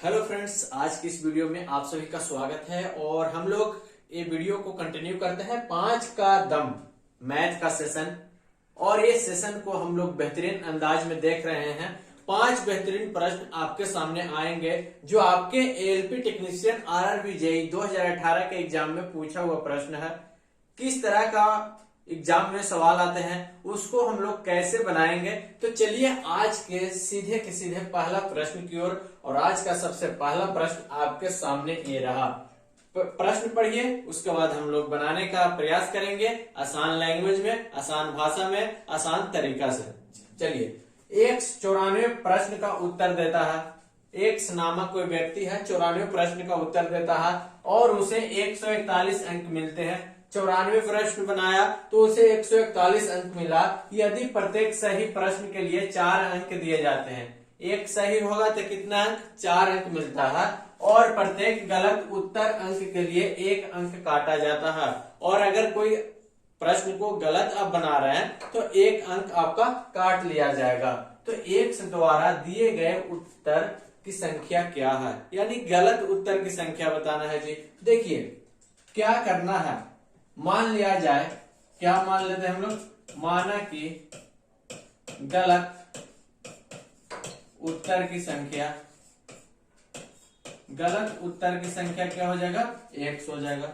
Hello friends, आज की इस वीडियो में आप सभी का स्वागत है। और हम लोग ये वीडियो को कंटिन्यू करते हैं 5 का दम मैथ का सेशन। और ये सेशन को हम लोग बेहतरीन अंदाज में देख रहे हैं। 5 बेहतरीन प्रश्न आपके सामने आएंगे जो आपके एएलपी टेक्नीशियन आरआरबी जेईई 2018 के एग्जाम में पूछा हुआ प्रश्न है। किस तरह का एग्जाम में सवाल आते हैं उसको हम लोग कैसे बनाएंगे। तो चलिए आज के सीधे पहला प्रश्न की ओर। और आज का सबसे पहला प्रश्न आपके सामने ये रहा। प्रश्न पढ़िए, उसके बाद हम लोग बनाने का प्रयास करेंगे आसान लैंग्वेज में, आसान भाषा में, आसान तरीका से। चलिए, एक 94 प्रश्न का उत्तर देता है। एक्स नामक कोई व्यक्ति है, 94 प्रश्न का उत्तर देता है और उसे 141 अंक मिलते हैं। 94 प्रश्न बनाया तो उसे 141 अंक मिला। यदि प्रत्येक सही प्रश्न के लिए 4 अंक दिए जाते हैं, एक सही होगा तो कितना अंक? 4 अंक मिलता है। और प्रत्येक गलत उत्तर अंक के लिए 1 अंक काटा जाता है। और अगर कोई प्रश्न को गलत आप बना रहे हैं तो 1 अंक आपका काट लिया जाएगा। तो एक्स द्वारा दिए गए उत्तर की संख्या क्या है, यानी गलत उत्तर की संख्या बताना है जी। देखिए क्या करना है, मान लिया जाए, क्या मान लेते हैं हम लोग, माना कि गलत उत्तर की संख्या, गलत उत्तर की संख्या क्या हो जाएगा? x हो जाएगा।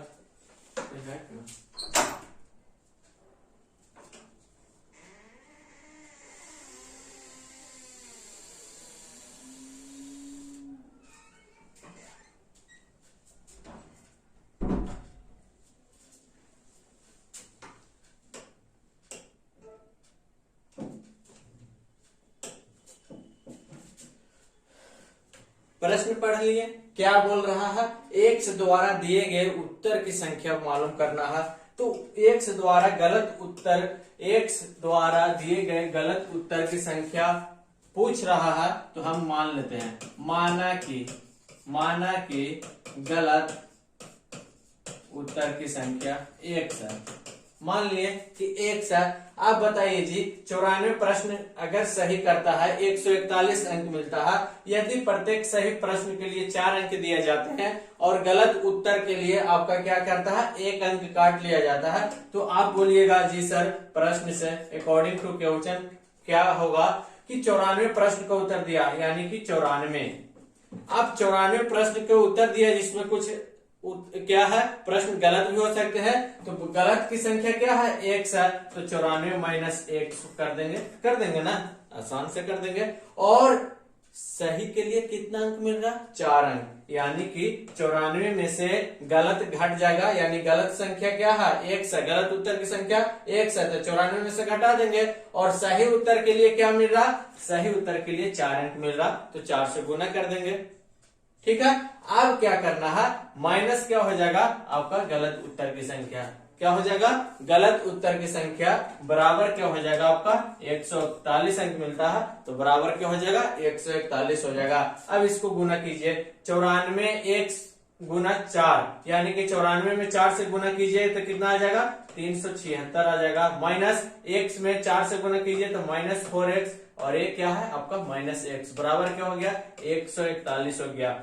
प्रश्न पढ़ लिए, क्या बोल रहा है? एक्स द्वारा दिए गए उत्तर की संख्या मालूम करना है। तो एक्स द्वारा गलत उत्तर, एक्स द्वारा दिए गए गलत उत्तर की संख्या पूछ रहा है। तो हम मान लेते हैं, माना कि गलत उत्तर की संख्या एक्स है। मान लिए कि एक्स है। आप बताइए जी, 94 प्रश्न अगर सही करता है 141 अंक मिलता है। यदि प्रत्येक सही प्रश्न के लिए 4 अंक दिए जाते हैं और गलत उत्तर के लिए आपका क्या करता है? 1 अंक काट लिया जाता है। तो आप बोलिएगा जी सर, प्रश्न से अकॉर्डिंग टू क्वेश्चन क्या होगा कि 94 प्रश्न का उत्तर दिया, यानी कि 94। अब 94 प्रश्न के उत्तर दिया जिसमें कुछ क्या है, प्रश्न गलत भी हो सकते हैं। तो गलत की संख्या क्या है? एक्स है। तो 94 माइनस एक्स कर देंगे ना, आसान से कर देंगे। और सही के लिए कितना अंक मिल रहा? 4 अंक। यानी कि 94 में से गलत घट जाएगा, यानी गलत संख्या क्या है? एक्स है। गलत उत्तर की संख्या एक्स है, तो 94 में से घटा देंगे। और सही उत्तर के लिए क्या मिल रहा? सही उत्तर के लिए 4 अंक मिल रहा, तो 4 से गुना कर देंगे। ठीक है। अब क्या करना है, माइनस क्या हो जाएगा? आपका गलत उत्तर की संख्या क्या हो जाएगा? गलत उत्तर की संख्या बराबर क्या हो जाएगा? आपका 141 अंक मिलता है, तो बराबर क्या हो जाएगा? 141 हो जाएगा। अब इसको गुना कीजिए, 94 एक्स गुना 4, यानी कि 94 में 4 से गुना कीजिए तो कितना आ जाएगा? 376 आ जाएगा। माइनस एक्स में 4 से गुना कीजिए तो माइनस 4x, और ये क्या है आपका? Minus x. बराबर क्या हो गया? 141 हो गया।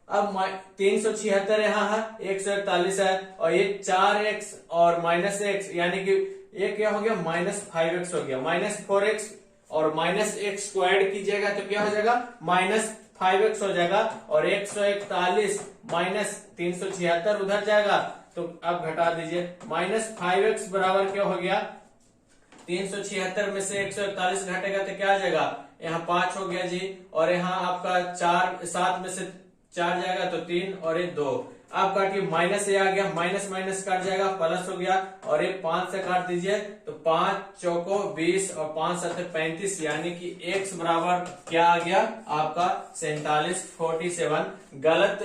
अब 376 यहाँ है, 141 है, और ये 4x और माइनस एक्स, यानी कि ये क्या हो गया? माइनस 5x हो गया। माइनस 4x और माइनस एक्स को ऐड कीजिएगा तो क्या हो जाएगा? माइनस 5x हो जाएगा। और 141 माइनस 376 उधर जाएगा, तो अब घटा दीजिए। माइनस 5x बराबर क्या हो गया? 376 में से 141 घटेगा तो क्या आ जाएगा? यहाँ 5 हो गया जी। और यहाँ आपका 7 में से 4 जाएगा तो 3, और ये 2। अब काटिए, माइनस ये आ गया, माइनस माइनस काट जाएगा, प्लस हो गया। और ये 5 से काट दीजिए तो 5 चौको 20 और 5 7 35, यानी कि x बराबर क्या आ गया? आपका 47, 47। गलत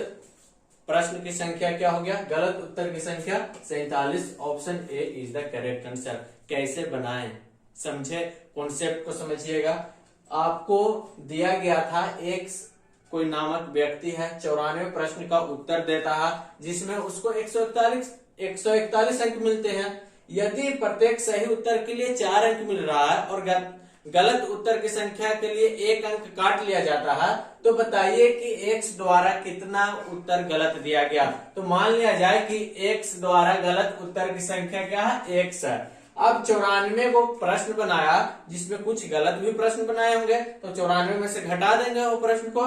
प्रश्न की संख्या क्या हो गया? गलत उत्तर की संख्या 47। Option A is the correct answer. कैसे बनाएं, समझे, कॉन्सेप्ट को समझिएगा। आपको दिया गया था एक्स कोई नामक व्यक्ति है, 94 प्रश्न का उत्तर देता है जिसमें उसको 141 अंक मिलते हैं। यदि प्रत्येक सही उत्तर के लिए 4 अंक मिल रहा है और गलत उत्तर की संख्या के लिए एक अंक काट लिया जाता है, तो बताइए कि x द्वारा कितना उत्तर गलत दिया गया। तो मान लिया जाए कि x द्वारा गलत उत्तर की संख्या क्या है, x है। अब 94 को प्रश्न बनाया जिसमें कुछ गलत भी प्रश्न बनाए होंगे, तो 94 में से घटा देंगे वो प्रश्न को,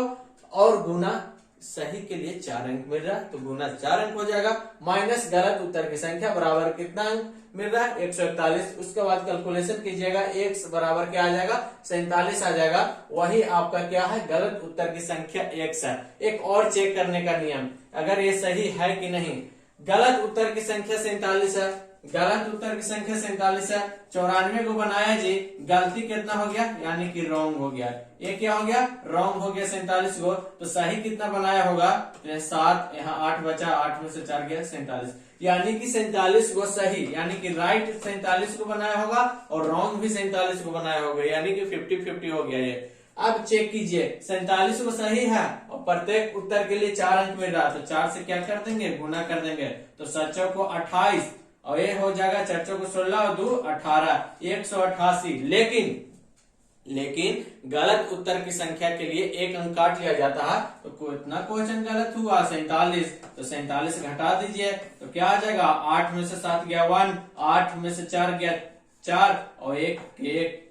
और गुना सही के लिए 4 अंक मिल रहा है तो गुना 4 अंक हो जाएगा, माइनस गलत उत्तर की संख्या बराबर कितना अंक मिल रहा है, 141। उसके बाद कैलकुलेशन कीजिएगा, x बराबर क्या आ जाएगा, 47 आ जाएगा। वही आपका क्या है, गलत उत्तर की संख्या x है। एक और चेक करने का नियम, अगर ये सही है कि नहीं। गलत उत्तर की संख्या 47 है, गलत उत्तर की संख्या 47 है। 94 को बनाया जी, गलती कितना हो गया, यानी कि रॉन्ग हो गया। ये क्या हो गया, रॉन्ग हो गया 47 को। तो सही कितना बनाया होगा, 7, यहाँ 8 बचा, 8 में से 4 गया 47, यानी कि 47 को सही, यानी कि राइट 47 को बनाया होगा और रॉन्ग भी 47 को बनाया होगा, यानी कि 50-50 हो गया ये। अब चेक कीजिए, 47 को सही है और प्रत्येक उत्तर के लिए 4 अंक मिल रहा है, तो 4 से क्या कर देंगे, गुना कर देंगे। तो 7 को 28 और ये हो जाएगा 4 को 16 और 2 18, 188। लेकिन गलत उत्तर की संख्या के लिए एक अंक काट लिया जाता है, तो कितना क्वेश्चन गलत हुआ, 47। तो 47 घटा दीजिए तो क्या आ जाएगा, 8 में से 7 गया 1, 8 में से 4 गया 4 और 1,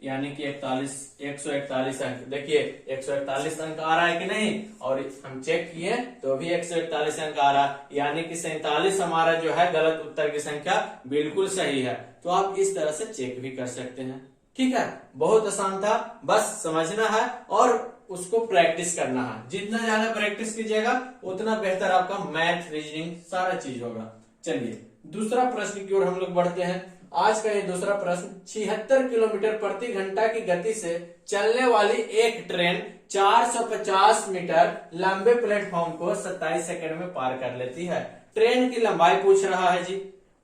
यानी कि 141 अंक। देखिए 141 अंक आ रहा है कि नहीं, और हम चेक किए तो भी 141 अंक आ रहा है, यानी कि 47 हमारा जो है गलत उत्तर की संख्या बिल्कुल सही है। तो आप इस तरह से चेक भी कर सकते हैं। ठीक है, बहुत आसान था, बस समझना है और उसको प्रैक्टिस करना है। जितना ज्यादा प्रैक्टिस कीजिएगा उतना बेहतर आपका मैथ, रीजनिंग सारा चीज होगा। चलिए दूसरा प्रश्न की ओर हम लोग बढ़ते हैं। आज का ये दूसरा प्रश्न, 76 किलोमीटर प्रति घंटा की गति से चलने वाली एक ट्रेन 450 मीटर लंबे प्लेटफॉर्म को 27 सेकंड में पार कर लेती है। ट्रेन की लंबाई पूछ रहा है जी,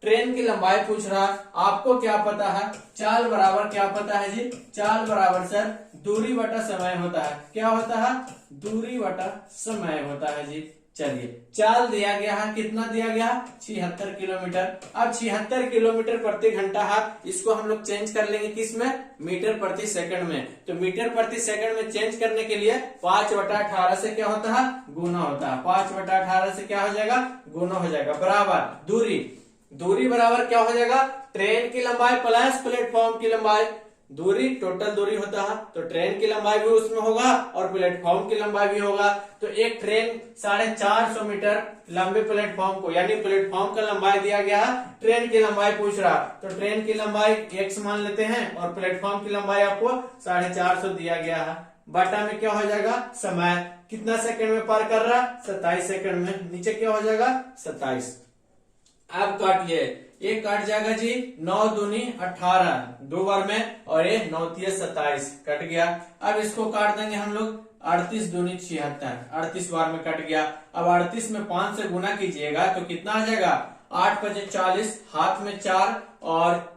ट्रेन की लंबाई पूछ रहा है। आपको क्या पता है, चाल बराबर क्या पता है जी, चाल बराबर सर दूरी बटा समय होता है। क्या होता है, दूरी बटा समय होता है जी। चलिए चाल दिया गया है, कितना दिया गया, 76 किलोमीटर। अब 76 किलोमीटर प्रति घंटा है, इसको हम लोग चेंज कर लेंगे किसमें, मीटर प्रति सेकंड में। तो मीटर प्रति सेकंड में चेंज करने के लिए 5/18 से क्या होता है, गुना होता है। 5/18 से क्या हो जाएगा, गुना हो जाएगा, बराबर दूरी बराबर क्या हो जाएगा, ट्रेन की लंबाई प्लस प्लेटफॉर्म की लंबाई। दूरी टोटल दूरी होता है, तो ट्रेन की लंबाई भी उसमें होगा और प्लेटफॉर्म की लंबाई भी होगा। तो एक ट्रेन 450 मीटर लंबे प्लेटफॉर्म को, यानी प्लेटफॉर्म का लंबाई दिया गया है, ट्रेन की लंबाई पूछ रहा, तो ट्रेन की लंबाई x मान लेते हैं और प्लेटफॉर्म की लंबाई आपको 450 दिया गया है। बटा में क्या हो जाएगा, समय कितना सेकंड में पार कर रहा, 27 सेकंड में। नीचे क्या हो जाएगा, 27। अब काटिए, ये काट जाएगा जी, 9 दूनी 18 दो बार में, और ये 9 तिया 27 कट गया। अब इसको काट देंगे हम लोग, 38 दूनी 76, 38 बार में कट गया। अब 38 में 5 से गुना कीजिएगा तो कितना आ जाएगा, 8 × 5 = 40, हाथ में 4 और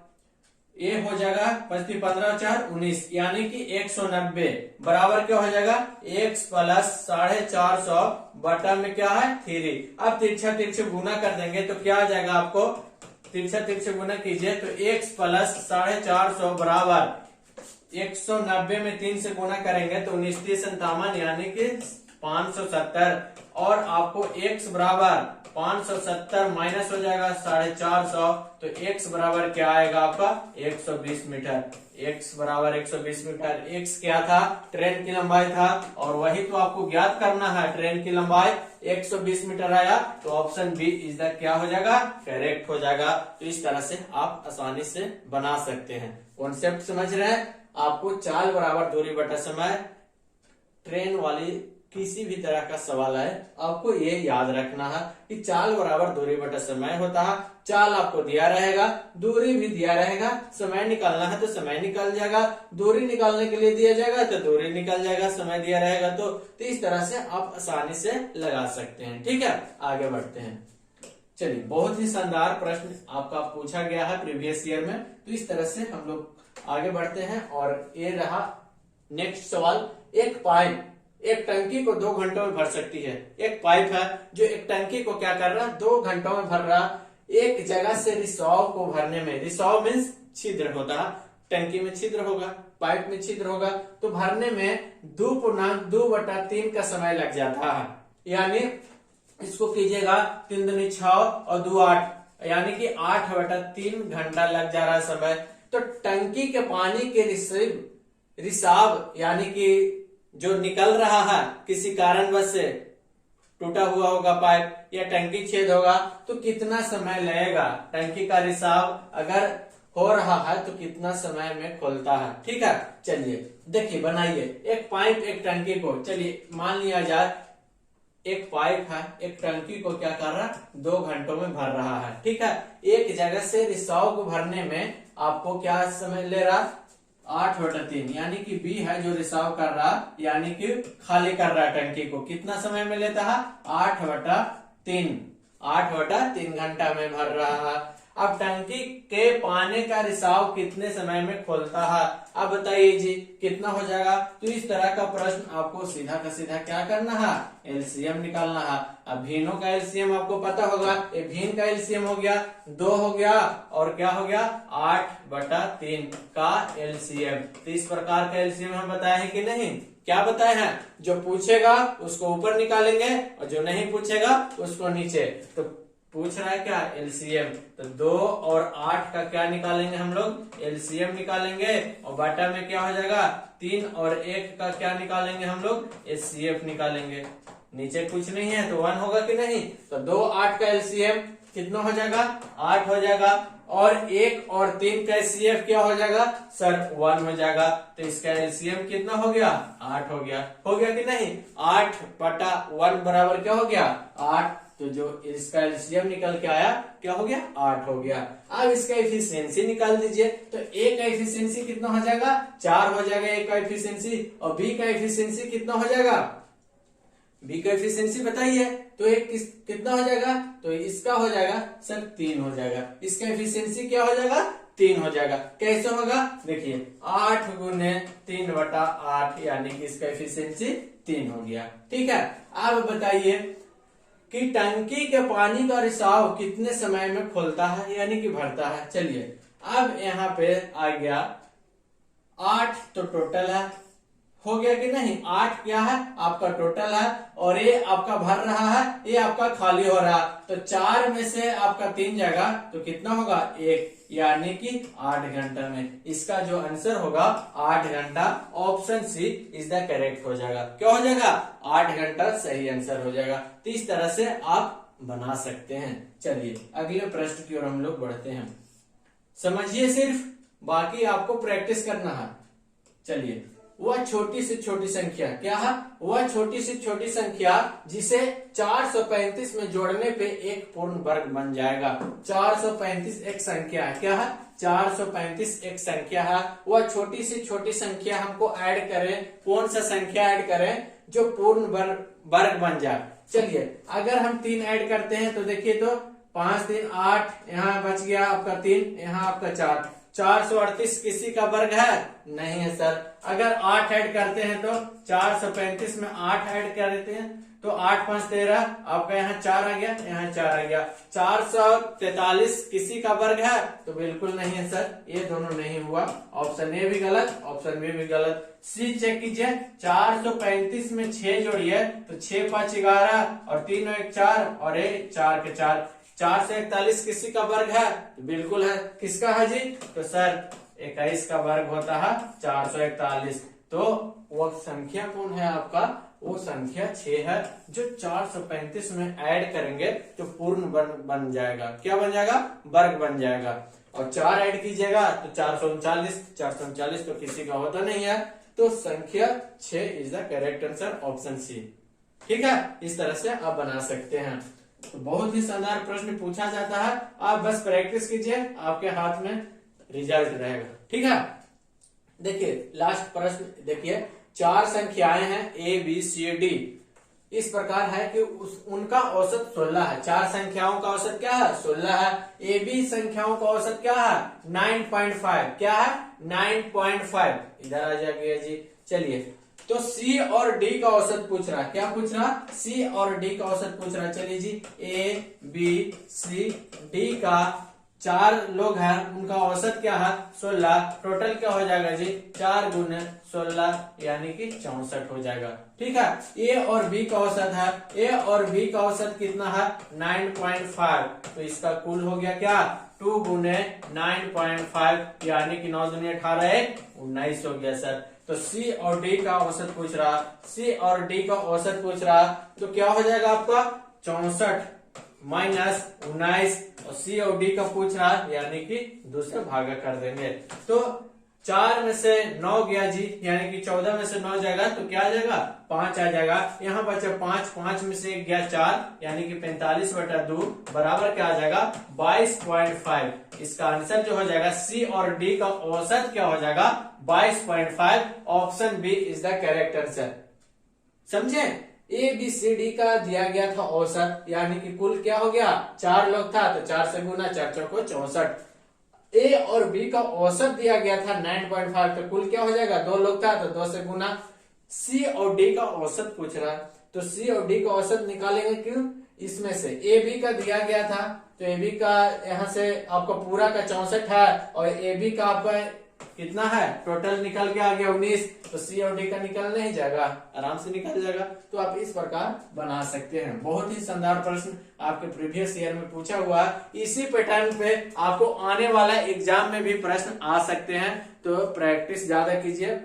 ये हो जाएगा 5 × 15 = 4 19, यानी कि 190 बराबर क्या हो जाएगा, x प्लस 450 बटा में क्या है 3। अब तिरछा तिरछे गुना कर देंगे तो क्या आ जाएगा, आपको तिरछा तिरछे गुना कीजिए तो x प्लस 450 बराबर 190 में 3 से गुना करेंगे तो 19×57 यानी कि 570, और आपको x बराबर 570 माइनस हो जाएगा 450, तो x बराबर क्या आएगा आपका 120 मीटर। x बराबर 120 मीटर। x क्या था, ट्रेन की लंबाई था, और वही तो आपको ज्ञात करना है, ट्रेन की लंबाई 120 मीटर आया, तो ऑप्शन बी इज द क्या हो जाएगा, करेक्ट हो जाएगा। तो इस तरह से आप आसानी से बना सकते हैं। कॉन्सेप्ट समझ रहे हैं, आपको चाल बराबर दूरी बटा समय, ट्रेन वाली किसी भी तरह का सवाल है, आपको ये याद रखना है कि चाल बराबर दूरी बटा समय होता है। चाल आपको दिया रहेगा, दूरी भी दिया रहेगा, समय निकालना है तो समय निकल जाएगा, दूरी निकालने के लिए दिया जाएगा तो दूरी निकल जाएगा, समय दिया रहेगा तो इस तरह से आप आसानी से लगा सकते हैं। ठीक है, आगे बढ़ते हैं। चलिए, बहुत ही शानदार प्रश्न आपका पूछा गया है प्रीवियस ईयर में, तो इस तरह से हम लोग आगे बढ़ते हैं। और ये रहा नेक्स्ट सवाल, एक पाइप एक टंकी को 2 घंटों में भर सकती है। एक पाइप है जो एक टंकी को क्या कर रहा है, 2 घंटों में भर रहा। एक जगह से रिसाव को भरने में, रिसाव मीन्स छिद्र होता है, टंकी में छिद्र होगा, पाइप में छिद्र होगा तो भरने में 2.2/3 का समय लग जाता है। यानी इसको कीजिएगा 3 दूनी 6 और 2 8, यानी कि 8/3 घंटा लग जा रहा है समय। तो टंकी के पानी के रिसाव यानी कि जो निकल रहा है किसी कारणवश से, टूटा हुआ होगा पाइप या टंकी छेद होगा तो कितना समय लगेगा, टंकी का रिसाव अगर हो रहा है तो कितना समय में खोलता है। ठीक है, चलिए देखिए बनाइए एक पाइप एक टंकी को। चलिए मान लिया जाए एक पाइप है एक टंकी को क्या कर रहा है 2 घंटों में भर रहा है। ठीक है, एक जगह से रिसाव को भरने में आपको क्या समय ले रहा 8/3, यानी कि बी है जो रिसाव कर रहा यानी कि खाली कर रहा है टंकी को, कितना समय में लेता है 8/3 घंटा में भर रहा है। अब टंकी के पानी का रिसाव कितने समय में खोलता है, अब बताइए जी कितना हो जाएगा। तो इस तरह का प्रश्न आपको सीधा का सीधा क्या करना है, एलसीएम निकालना है। अब भीनों का एलसीएम आपको पता होगा, ये भीन का एलसीएम हो गया 2 हो गया और क्या हो गया 8/3 का एलसीएम। तो इस प्रकार का एलसीएम हम बताए हैं कि नहीं, क्या बताए हैं, जो पूछेगा उसको ऊपर निकालेंगे और जो नहीं पूछेगा उसको नीचे। तो पूछ रहा है क्या एलसीएम, तो 2 और 8 का क्या निकालेंगे हम लोग एलसीएम निकालेंगे और बाटा में क्या हो जाएगा 3 और 1 का क्या निकालेंगे हम लोग एचसीएफ निकालेंगे। नीचे कुछ नहीं है तो 1 होगा कि नहीं, तो 2 8 का एलसीएम कितना हो जाएगा 8 हो जाएगा और 1 और 3 का एचसीएफ क्या हो जाएगा सर 1 हो जाएगा। तो इसका एलसीएम कितना हो गया 8 हो गया कि नहीं, 8/1 बराबर क्या हो गया 8। तो जो इसका एलसीएम निकल के आया क्या हो गया 8 हो गया। अब इसका एफिशिएंसी निकाल दीजिए, तो ए का एफिशिएंसी कितना हो जाएगा 4 हो जाएगा ए का एफिशिएंसी, और बी का एफिशिएंसी कितना हो जाएगा, बी का एफिशिएंसी बताइए। तो एक कितना हो जाएगा, तो इसका हो जाएगा सर 3 हो जाएगा, इसका एफिशिएंसी क्या हो जाएगा 3 हो जाएगा। कैसे होगा देखिए 8 × 3/8 यानी कि इसका एफिशिएंसी 3 हो गया। ठीक है, अब बताइए कि टंकी के पानी का रिसाव कितने समय में खोलता है यानी कि भरता है। चलिए अब यहाँ पे आ गया 8 तो टोटल है, हो गया कि नहीं, 8 क्या है आपका टोटल है और ये आपका भर रहा है, ये आपका खाली हो रहा। तो 4 में से आपका 3 जाएगा तो कितना होगा 1, यानी कि 8 घंटा में। इसका जो आंसर होगा 8 घंटा, option C is the correct हो जाएगा। क्या हो जाएगा 8 घंटा सही आंसर हो जाएगा। तो इस तरह से आप बना सकते हैं। चलिए अगले प्रश्न की ओर हम लोग बढ़ते हैं, समझिए सिर्फ, बाकी आपको प्रैक्टिस करना है। चलिए वह छोटी से छोटी संख्या क्या है, वह छोटी से छोटी संख्या जिसे 435 में जोड़ने पे एक पूर्ण वर्ग बन जाएगा। 435 एक संख्या है, क्या है 435 एक संख्या है। वह छोटी से छोटी संख्या हमको ऐड करें, कौन सा संख्या ऐड करें जो पूर्ण वर्ग बन जाए। चलिए अगर हम 3 ऐड करते हैं तो देखिए तो 5 3 8, यहाँ बच गया आपका 3, यहाँ आपका 4, 438 किसी का वर्ग है नहीं है सर। अगर 8 ऐड करते हैं तो 435 में 8 ऐड कर देते हैं तो 8 5 13, आपका यहाँ 4 आ गया, यहाँ 4 आ गया। 443 किसी का वर्ग है तो बिल्कुल नहीं है सर, ये दोनों नहीं हुआ, ऑप्शन ए भी गलत, ऑप्शन बी भी गलत। सी चेक कीजिए, 435 में 6 जोड़िए तो 6 5 11 और 3 1 4 और 4 के 4। 441 किसी का वर्ग है तो बिल्कुल है, किसका है जी, तो सर 21 का वर्ग होता है 441। तो वो संख्या कौन है आपका, वो संख्या 6 है जो 435 में ऐड करेंगे तो पूर्ण वर्ग बन जाएगा। क्या बन जाएगा, वर्ग बन जाएगा। और 4 ऐड कीजिएगा तो 439, 439 तो किसी का होता नहीं है, तो संख्या 6 is the correct answer, option C. ठीक है, इस तरह से आप बना सकते हैं। तो बहुत ही शानदार प्रश्न पूछा जाता है, आप बस प्रैक्टिस कीजिए, आपके हाथ में रिजल्ट रहेगा। ठीक है, देखिए लास्ट प्रश्न देखिए, 4 संख्याएं हैं ए बी सी डी, इस प्रकार है कि उनका औसत 16 है। 4 संख्याओं का औसत क्या है 16 है। ए बी संख्याओं का औसत क्या है 9.5, क्या है 9.5, इधर आ जाइए जी। चलिए तो सी और डी का औसत पूछ रहा है, क्या पूछ रहा, सी और डी का औसत पूछ रहा है। चलिए जी, ए बी सी डी का 4 लोग हैं, उनका औसत क्या है 16, टोटल क्या हो जाएगा जी 4 गुने 16 यानी कि 64 हो जाएगा। ठीक है, ए और बी का औसत है, ए और बी का औसत कितना है 9.5, तो इसका कुल हो गया क्या 2 गुने 9.5 यानी कि 9 दुनी 18 19 हो गया सर। तो सी और डी का औसत पूछ रहा, सी और डी का औसत पूछ रहा, तो क्या हो जाएगा आपका 64 माइनस 19, और सी और डी का पूछ रहा यानी कि 2 से भागा कर देंगे। तो 4 में से 9 गया जी, यानी कि 14 में से 9 जाएगा तो क्या आ जाएगा 5 आ जाएगा। यहाँ बचा 5, 5 में से 1 गया 4 यानी कि 45/2 बराबर क्या आ जाएगा 22.5। इसका आंसर जो हो जाएगा सी और डी का औसत क्या हो जाएगा 22.5। Option B is the correct answer. समझे, ए बी सी डी का दिया गया था औसत, यानी कि कुल क्या हो गया 4 लोग था तो 4 से गुना 4 चौको 64। ए और बी का औसत दिया गया था 9.5, तो कुल क्या हो जाएगा 2 लोग था तो 2 से गुना। सी और डी का औसत पूछ रहा है, तो सी और डी का औसत निकालेंगे क्यों, इसमें से ए बी का दिया गया था तो ए बी का यहाँ से आपका पूरा का 64 है और ए बी का आपका कितना है टोटल निकल के आ गया 19, तो सी और डी का निकल नहीं जाएगा, आराम से निकल जाएगा। तो आप इस प्रकार बना सकते हैं। बहुत ही शानदार प्रश्न आपके प्रीवियस ईयर में पूछा हुआ है। इसी पैटर्न पे आपको आने वाला एग्जाम में भी प्रश्न आ सकते हैं, तो प्रैक्टिस ज्यादा कीजिए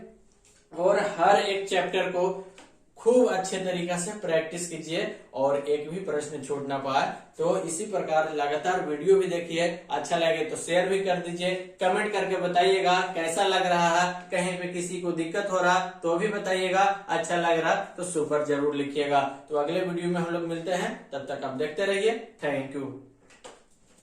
और हर एक चैप्टर को खूब अच्छे तरीके से प्रैक्टिस कीजिए और एक भी प्रश्न छूट ना पाए। तो इसी प्रकार लगातार वीडियो भी देखिए, अच्छा लगे तो शेयर भी कर दीजिए, कमेंट करके बताइएगा कैसा लग रहा है, कहीं पे किसी को दिक्कत हो रहा तो भी बताइएगा, अच्छा लग रहा तो सुपर जरूर लिखिएगा। तो अगले वीडियो में हम लोग मिलते हैं, तब तक आप देखते रहिए। Thank you.